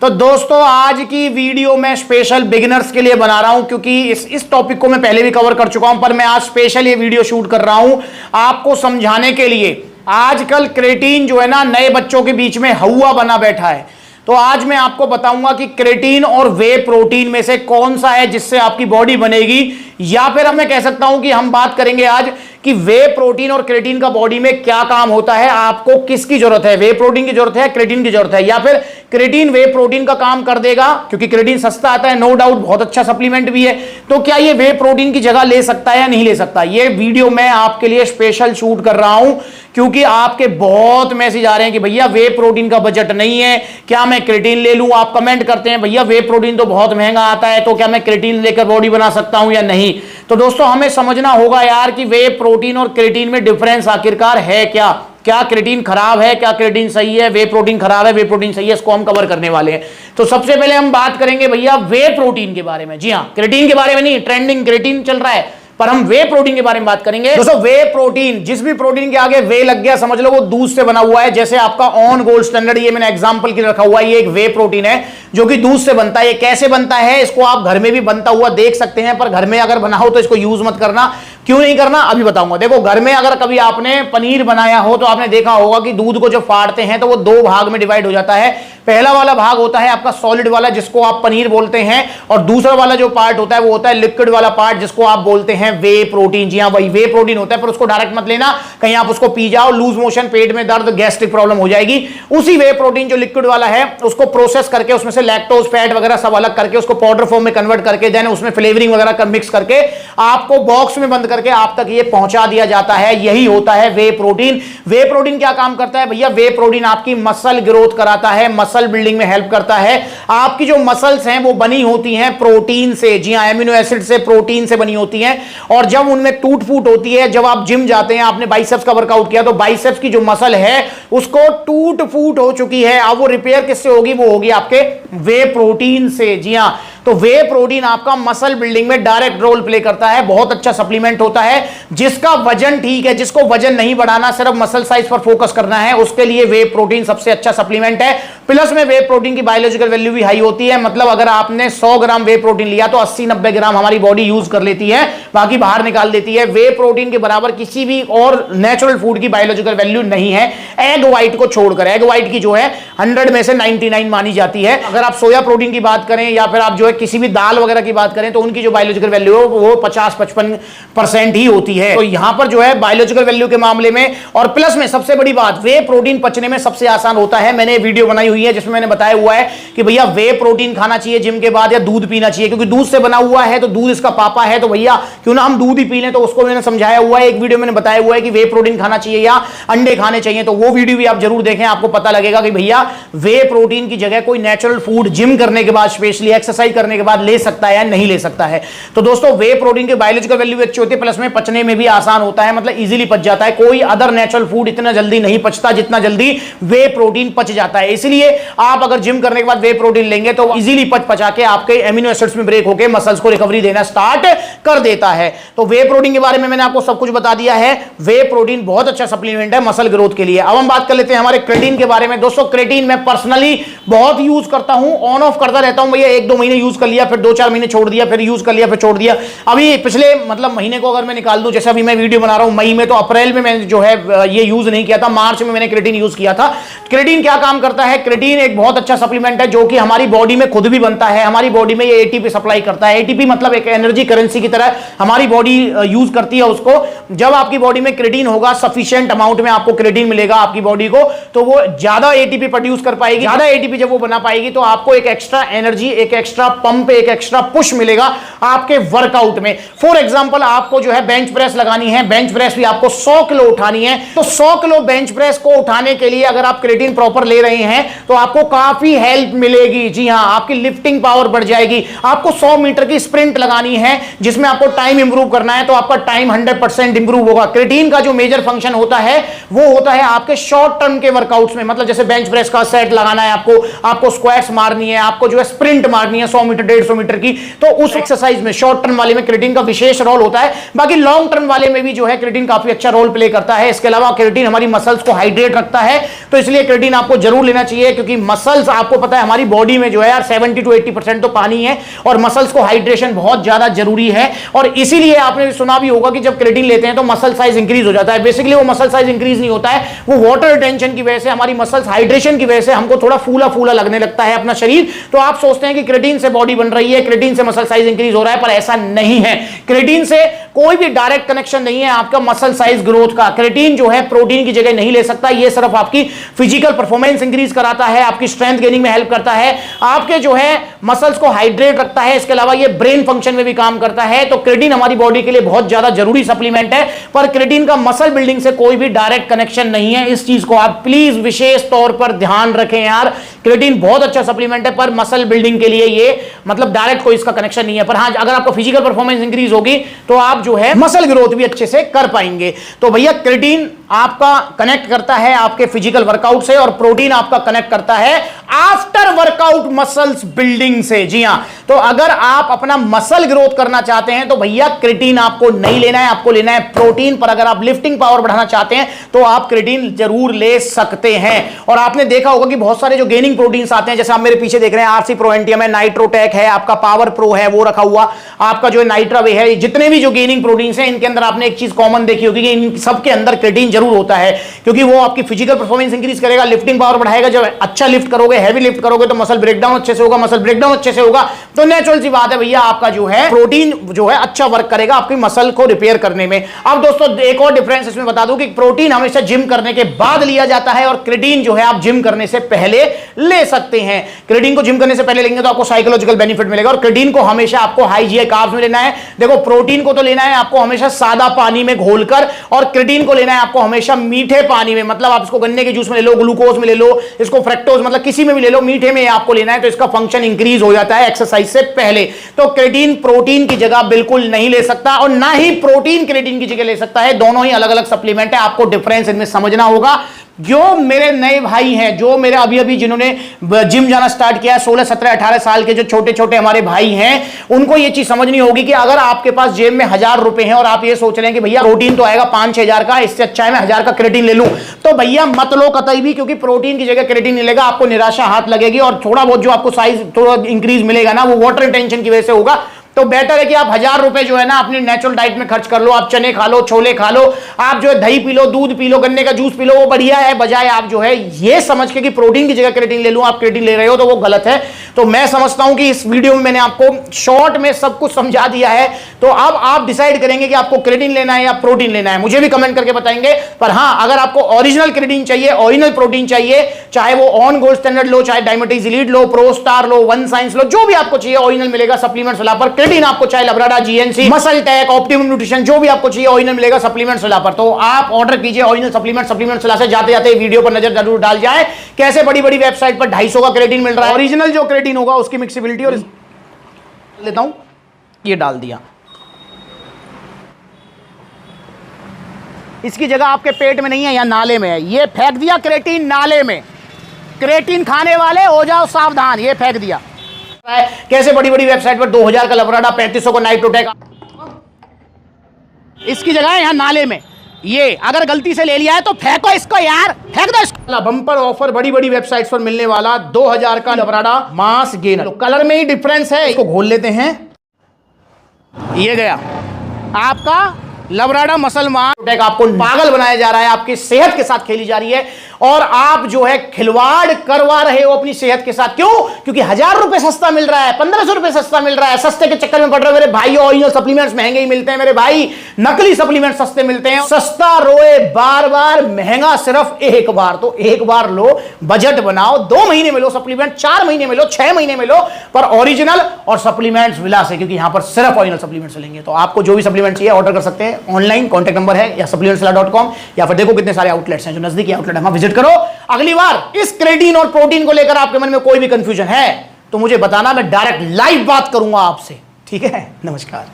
तो दोस्तों आज की वीडियो मैं स्पेशल बिगिनर्स के लिए बना रहा हूं, क्योंकि इस टॉपिक को मैं पहले भी कवर कर चुका हूं, पर मैं आज स्पेशल ये वीडियो शूट कर रहा हूं आपको समझाने के लिए। आजकल क्रेटीन जो है ना, नए बच्चों के बीच में हवा बना बैठा है। तो आज मैं आपको बताऊंगा कि क्रेटीन और वे प्रोटीन में से कौन सा है जिससे आपकी बॉडी बनेगी, या फिर मैं कह सकता हूं कि हम बात करेंगे आज कि वे प्रोटीन और क्रेटीन का बॉडी में क्या काम होता है, आपको किसकी जरूरत है, वे प्रोटीन की जरूरत है, क्रेटीन की जरूरत है, या फिर क्रेटीन वे प्रोटीन का काम कर देगा, क्योंकि क्रेटीन सस्ता आता है, नो डाउट बहुत अच्छा सप्लीमेंट भी है। तो क्या ये वे प्रोटीन की जगह ले सकता है या नहीं ले सकता, ये वीडियो मैं आपके लिए स्पेशल शूट कर रहा हूं, क्योंकि आपके बहुत मैसेज आ रहे हैं कि भैया वे प्रोटीन का बजट नहीं है, क्या मैं क्रेटीन ले लूं। आप कमेंट करते हैं भैया वे प्रोटीन तो बहुत महंगा आता है, तो क्या मैं क्रेटीन लेकर बॉडी बना सकता हूं या नहीं। तो दोस्तों हमें समझना होगा यार कि वे प्रोटीन और क्रेटीन में डिफरेंस आखिरकार है क्या, क्या क्रेटीन खराब है, क्या क्रेटीन सही है, वे प्रोटीन खराब है, वे प्रोटीन सही है, इसको हम कवर करने वाले हैं। तो सबसे पहले हम बात करेंगे भैया वे प्रोटीन के बारे में। जी हाँ, क्रेटीन के बारे में नहीं, ट्रेंडिंग क्रेटीन चल रहा है, पर हम वे प्रोटीन के बारे में बात करेंगे। दोस्तों वे प्रोटीन, जिस भी प्रोटीन के आगे वे लग गया समझ लो वो दूध से बना हुआ है। जैसे आपका ऑन गोल्ड स्टैंडर्ड, ये मैंने एग्जांपल के लिए रखा हुआ है, ये एक वे प्रोटीन है जो कि दूध से बनता है। ये कैसे बनता है, इसको आप घर में भी बनता हुआ देख सकते हैं, पर घर में अगर बनाओ तो इसको यूज मत करना। क्यों नहीं करना, अभी बताऊंगा। देखो, घर में अगर कभी आपने पनीर बनाया हो तो आपने देखा होगा कि दूध को जब फाड़ते हैं तो वो दो भाग में डिवाइड हो जाता है। पहला वाला भाग होता है आपका सॉलिड वाला, जिसको आप पनीर बोलते हैं, और दूसरा वाला जो पार्ट होता है वो होता है लिक्विड वाला पार्ट, जिसको आप बोलते हैं वे प्रोटीन। जी हाँ, वही वे प्रोटीन होता है, पर उसको डायरेक्ट मत लेना, कहीं आप उसको पी जाओ, लूज मोशन, पेट में दर्द, गैस्ट्रिक प्रॉब्लम हो जाएगी। उसी वे प्रोटीन जो लिक्विड वाला है उसको प्रोसेस करके उसमें से लैक्टोज, फैट वगैरह सब अलग करके उसको पाउडर फॉर्म में कन्वर्ट करके देन उसमें फ्लेवरिंग वगैरह मिक्स करके आपको बॉक्स में बंद करके आप तक ये पहुंचा दिया जाता है। यही होता है वे प्रोटीन। वे प्रोटीन क्या काम करता है भैया, वे प्रोटीन आपकी मसल ग्रोथ कराता है, मसल बिल्डिंग में हेल्प करता है। आपकी जो मसल्स हैं वो बनी होती हैं प्रोटीन से। जी हां, एमिनो एसिड से, प्रोटीन से बनी होती हैं, और जब उनमें टूट फूट होती है, जब आप जिम जाते हैं, आपने बाइसेप्स का वर्कआउट किया तो बाइसेप्स की जो मसल है उसको टूट फूट हो चुकी है, अब वो रिपेयर किससे होगी, वो होगी आपके वे प्रोटीन से। जी हां, तो वे प्रोटीन आपका मसल बिल्डिंग में डायरेक्ट रोल प्ले करता है, बहुत अच्छा सप्लीमेंट होता है। जिसका वजन ठीक है, जिसको वजन नहीं बढ़ाना, सिर्फ मसल साइज पर फोकस करना है, उसके लिए वे प्रोटीन सबसे अच्छा सप्लीमेंट है। प्लस में वे प्रोटीन की बायोलॉजिकल वैल्यू भी हाई होती है, मतलब अगर आपने 100 ग्राम वे प्रोटीन लिया तो 80-90 ग्राम हमारी बॉडी यूज कर लेती है, बाकी बाहर निकाल देती है। वे प्रोटीन के बराबर किसी भी और नेचुरल फूड की बायोलॉजिकल वैल्यू नहीं है, एग व्हाइट को छोड़कर। एग व्हाइट की जो है 100 में से 99 मानी जाती है। अगर आप सोया प्रोटीन की बात करें या फिर आप जो है किसी भी दाल वगैरह की बात करें तो उनकी जो बायोलॉजिकल वैल्यू है वो 50-55% ही होती है। तो यहां पर जो है बायोलॉजिकल वैल्यू के मामले में, और प्लस में सबसे बड़ी बात, वे प्रोटीन पचने में सबसे आसान होता है। मैंने वीडियो बनाई हुई है जिसमें मैंने बताया हुआ है कि भैया वे प्रोटीन खाना चाहिए जिम के बाद, या दूध पीना चाहिए, क्योंकि दूध से बना हुआ है तो दूध इसका पापा है, तो भैया क्यों ना हम दूध ही पी लें। तो उसको मैंने समझाया हुआ है, एक वीडियो मैंने बताया हुआ है कि वे प्रोटीन खाना चाहिए या अंडे खाने चाहिए, तो वो वीडियो भी आप जरूर देखें, आपको पता लगेगा कि भैया वे प्रोटीन की जगह कोई नेचुरल फूड जिम करने के बाद, स्पेशली एक्सरसाइज करने के बाद ले सकता है या नहीं ले सकता है। तो दोस्तों वे प्रोटीन की बायोलॉजिकल वैल्यू अच्छी होती है, प्लस में पचने में भी आसान होता है, मतलब इजीली पच जाता है। कोई अदर नेचुरल फूड इतना जल्दी नहीं पचता जितना जल्दी वे प्रोटीन पच जाता है। इसलिए आप अगर जिम करने के बाद वे प्रोटीन लेंगे तो इजीली पचा के आपके एमिनो एसिड्स में ब्रेक होकर मसल्स को रिकवरी देना स्टार्ट कर देता है। तो वे प्रोटीन के बारे में मैंने आपको सब कुछ बता दिया है। वे प्रोटीन बहुत अच्छा सप्लीमेंट है मसल ग्रोथ के लिए। अब हम बात कर लेते हैं हमारे क्रेटीन के बारे में। दोस्तों क्रेटीन मैं पर्सनली बहुत यूज करता हूं, ऑन ऑफ करता रहता हूं भैया। 1-2 महीने यूज कर लिया, फिर 2-4 महीने छोड़ दिया, फिर यूज कर लिया, फिर छोड़ दिया। अभी पिछले मतलब महीने को अगर मैं निकाल दूं, जैसे अभी मैं वीडियो बना रहा हूं मई में, तो अप्रैल में मैंने जो है ये यूज नहीं किया था, मार्च में मैंने क्रेटीन यूज किया था। क्रेटीन क्या काम करता है, क्रेटीन एक बहुत अच्छा सप्लीमेंट है जो कि हमारी बॉडी में खुद भी बनता है। हमारी बॉडी में ये एटीपी सप्लाई करता है। एटीपी मतलब एक एनर्जी करेंसी की तरह हमारी बॉडी यूज करती है उसको। जब आपकी बॉडी में क्रेटीन होगा, सफिशिएंट अमाउंट में आपको क्रेटीन मिलेगा आपकी बॉडी को, तो वो ज्यादा एटीपी प्रोड्यूस कर पाएगी। ज्यादा एटीपी जब वो बना पाएगी तो आपको एक एक्स्ट्रा एनर्जी, एक एक्स्ट्रा पंप, एक एक्स्ट्रा पुश मिलेगा आपके वर्कआउट में। फॉर एग्जांपल आपको जो है बेंच प्रेस लगानी है, बेंच प्रेस भी आपको 100 किलो उठानी है, तो 100 किलो बेंच प्रेस को उठाने के लिए अगर आप क्रेटीन प्रॉपर ले रहे हैं तो आपको काफी हेल्प मिलेगी। जी हां, आपकी लिफ्टिंग पावर बढ़ जाएगी। आपको 100 मीटर की स्प्रिंट लगानी है जिसमें आपको टाइम इंप्रूव करना है, तो आपका टाइम 100% इंप्रूव होगा। क्रिएटिन का जो मेजर फंक्शन होता है वो होता है आपके शॉर्ट टर्म के वर्कआउट्स में, मतलब जैसे बेंच प्रेस का सेट लगाना है आपको स्क्वाट्स मारनी है, आपको जो है स्प्रिंट मारनी है 100 मीटर 150 मीटर की, तो उस एक्सरसाइज में शॉर्ट टर्म वाले में क्रिएटिन का विशेष रोल होता है। बाकी लॉन्ग टर्म वाले में भी जो है क्रिएटिन काफी अच्छा रोल प्ले करता है। इसके अलावा क्रिएटिन हमारी मसल्स को हाइड्रेट रखता है, तो इसलिए क्रिएटिन आपको जरूर लेना चाहिए, क्योंकि मसल्स आपको पता है हमारी बॉडी में जो है यार 70 to 80% तो पानी है और मसल्स को हाइड्रेशन बहुत ज्यादा जरूरी है। और इसीलिए आपने सुना भी होगा कि जब क्रिएटिन लेते हैं तो मसल साइज इंक्रीज हो जाता है। बेसिकली वो मसल साइज इंक्रीज नहीं होता है, वो वाटर रिटेंशन की वजह से, हमारी मसल्स हाइड्रेशन की वजह से हमको थोड़ा फूला फूला लगने लगता है अपना शरीर। तो आप सोचते हैं कि क्रिएटिन से बॉडी बन रही है, क्रिएटिन से मसल साइज इंक्रीज हो रहा है, पर ऐसा नहीं है। क्रिएटिन से कोई भी डायरेक्ट कनेक्शन नहीं है आपका मसल साइज ग्रोथ का। क्रिएटिन जो है प्रोटीन की जगह नहीं ले सकता, ये सिर्फ आपकी फिजिकल परफॉर्मेंस इंक्रीज कराता है, आपकी स्ट्रेंथ गेनिंग में हेल्प करता है, आपके जो है मसल्स को हाइड्रेट रखता है। इसके अलावा ये ब्रेन फंक्शन में भी काम करता है। तो क्रिएटिन हमारी बॉडी के लिए बहुत ज्यादा जरूरी सप्लीमेंट है, पर क्रिएटिन का मसल बिल्डिंग से कोई भी डायरेक्ट कनेक्शन नहीं है। इस चीज को आप प्लीज विशेष तौर पर ध्यान रखें यार। क्रिएटिन बहुत अच्छा सप्लीमेंट है, पर मसल बिल्डिंग के लिए ये मतलब डायरेक्ट कोई इसका कनेक्शन नहीं है। पर हाँ, अगर आपको फिजिकल परफॉर्मेंस इंक्रीज होगी तो आप जो है मसल ग्रोथ भी अच्छे से कर पाएंगे। तो भैया क्रिएटिन आपका कनेक्ट करता है आपके फिजिकल वर्कआउट से, और प्रोटीन आपका कनेक्ट करता है आफ्टर वर्कआउट मसल्स बिल्डिंग से। जी हां, तो अगर आप अपना मसल ग्रोथ करना चाहते हैं तो भैया क्रिएटिन आपको नहीं लेना है, आपको लेना है प्रोटीन। पर अगर आप लिफ्टिंग पावर बढ़ाना चाहते हैं तो आप क्रिएटिन जरूर ले सकते हैं। और आपने देखा होगा कि बहुत सारे जो गेनिंग प्रोटीन्स आते हैं, जैसे आप मेरे पीछे देख रहे हैं आरसी प्रोएंटियम है, नाइट्रोटेक है, आपका पावर प्रो है वो रखा हुआ, आपका जो है नाइट्रावे है, जितने भी जो गेनिंग प्रोटीन्स हैं इनके अंदर आपने एक चीज कॉमन देखी होगी कि इन सबके अंदर क्रिएटिन जरूर होता है, क्योंकि वो आपकी फिजिकल परफॉर्मेंस इंक्रीज करेगा, लिफ्टिंग पावर बढ़ाएगा। जब अच्छा लिफ्ट करोगे, हैवी लिफ्ट करोगे तो मसल ब्रेकडाउन अच्छे से होगा, मसल ब्रेकडाउन अच्छे से होगा तो नेचुरल सी बात है भैया आपका जो है प्रोटीन जो है अच्छा वर्क करेगा आपकी मसल को रिपेयर करने में। अब दोस्तों एक और डिफरेंस इसमें बता दूं कि प्रोटीन हमेशा जिम करने के बाद लिया जाता है और क्रिएटिन जो है आप जिम करने से पहले ले सकते हैं। क्रिएटिन को जिम करने से पहले लेंगे तो आपको साइकोलॉजिकल बेनिफिट मिलेगा, और क्रिएटिन को हमेशा आपको हाई जीआई कार्ब्स में लेना है। देखो प्रोटीन को तो लेना है आपको हमेशा सादा पानी में घोलकर, और क्रिएटिन को लेना है आपको हमेशा मीठे पानी में, मतलब आप इसको गन्ने के जूस में ले लो, ग्लूकोज में ले लो, इसको फ्रक्टोज मतलब किसी में भी ले लो, मीठे में आपको लेना है तो इसका फंक्शन इंक्रीज हो जाता है एक्सरसाइज से पहले। तो क्रिएटिन प्रोटीन की जगह बिल्कुल नहीं ले सकता, और ना ही प्रोटीन क्रिएटिन की जगह ले सकता है। दोनों ही अलग अलग सप्लीमेंट है, आपको डिफरेंस इनमें समझना होगा। जो मेरे नए भाई हैं, जो मेरे अभी जिन्होंने जिम जाना स्टार्ट किया है, 16 17 18 साल के जो छोटे छोटे हमारे भाई हैं, उनको ये चीज समझनी होगी कि अगर आपके पास जेब में 1000 रुपए हैं और आप ये सोच रहे हैं कि भैया प्रोटीन तो आएगा 5-6 हजार का, इससे अच्छा है मैं 1000 का क्रिएटिन ले लूं, तो भैया मत लो कतई भी, क्योंकि प्रोटीन की जगह क्रिएटिन मिलेगा आपको निराशा हाथ लगेगी, और थोड़ा बहुत जो आपको साइज थोड़ा इंक्रीज मिलेगा ना वो वाटर रिटेंशन की वजह से होगा। तो बेटर है कि आप 1000 रुपए जो है ना अपनी नेचुरल डाइट में खर्च कर लो। आप चने खा लो, छोले खा लो, आप जो है दही पी लो, दूध पी लो, गन्ने का जूस पी लो, वो बढ़िया है, बजाय आप जो है ये समझ के कि प्रोटीन की जगह क्रिएटिन ले लूं, आप क्रिएटिन ले रहे हो तो वो गलत है। तो मैं समझता हूं कि इस वीडियो में मैंने आपको शॉर्ट में सब कुछ समझा दिया है। तो अब आप डिसाइड करेंगे कि आपको क्रिएटिन लेना है या प्रोटीन लेना है, मुझे भी कमेंट करके बताएंगे। पर हां, अगर आपको ओरिजिनल क्रिएटिन चाहिए, ओरिजिनल प्रोटीन चाहिए, चाहे वो ऑन गोल्ड स्टैंडर्ड लो, चाहे डायमेटिक्स एलीट लो, प्रो स्टार लो, वन साइंस लो, जो भी आपको चाहिए ओरिजिनल मिलेगा सप्लीमेंट्स वाला पर। क्रिएटिन आपको चाहे Labrada, GNC, MuscleTech, Optimum Nutrition, जो भी आपको चाहिए ओरिजिनल मिलेगा सप्लीमेंट्स वाला पर। तो आप ऑर्डर कीजिए ओरिजिनल सप्लीमेंट्स वाला से। जाते जाते वीडियो पर नजर जरूर डाल जाए, कैसे बड़ी बड़ी वेबसाइट पर 250 का क्रिएटिन मिल रहा है। ओरिजिनल जो क्रिएटिन होगा उसकी मिक्सिबिलिटी और लेता हूं, ये डाल दिया, इसकी जगह आपके पेट में नहीं है या नाले में है, ये फेंक दिया क्रिएटिन नाले में। क्रिएटिन खाने वाले हो जाओ सावधान, ये फेंक दिया। कैसे बड़ी बड़ी वेबसाइट पर 2000 का लबराडा, 3500 का नाइट्रोटेक, इसकी जगह है यहां नाले में। ये अगर गलती से ले लिया है तो फेंको इसको यार, फेंक दो इसको। बंपर ऑफर बड़ी बड़ी वेबसाइट्स पर मिलने वाला 2000 का लबराडा मास गेनर, कलर में ही डिफरेंस है। इसको घोल लेते हैं, ये गया आपका लबराडा मसल मास। आपको पागल बनाया जा रहा है, आपकी सेहत के साथ खेली जा रही है, और आप जो है खिलवाड़ करवा रहे हो अपनी सेहत के साथ। क्यों? क्योंकि 1000 रुपए सस्ता मिल रहा है, 1500 रुपए सस्ता मिल रहा है, सस्ते के चक्कर में पड़ रहे हो मेरे भाई। ओरिजिनल सप्लीमेंट्स महंगे ही मिलते हैं मेरे भाई, नकली सप्लीमेंट सस्ते मिलते हैं। सस्ता रोए बार बार, महंगा सिर्फ एक बार। तो एक बार लो, बजट बनाओ, 2 महीने में लो सप्लीमेंट, 4 महीने में लो, 6 महीने में लो, पर ओरिजिनल और सप्लीमेंट्स विला से, क्योंकि यहां पर सिर्फ ओरिजिनल सप्लीमेंट्स लेंगे। तो आपको जो भी सप्लीमेंट चाहिए ऑर्डर कर सकते हैं ऑनलाइन, कॉन्टैक्ट नंबर है या supplementswala.com, या फिर देखो कितने सारे आउटलेट्स हैं जो नजदीकी आउटलेट है, वहां विजिट करो। अगली बार इस क्रिएटिन और प्रोटीन को लेकर आपके मन में कोई भी कंफ्यूजन है तो मुझे बताना, मैं डायरेक्ट लाइव बात करूंगा आपसे। ठीक है, नमस्कार।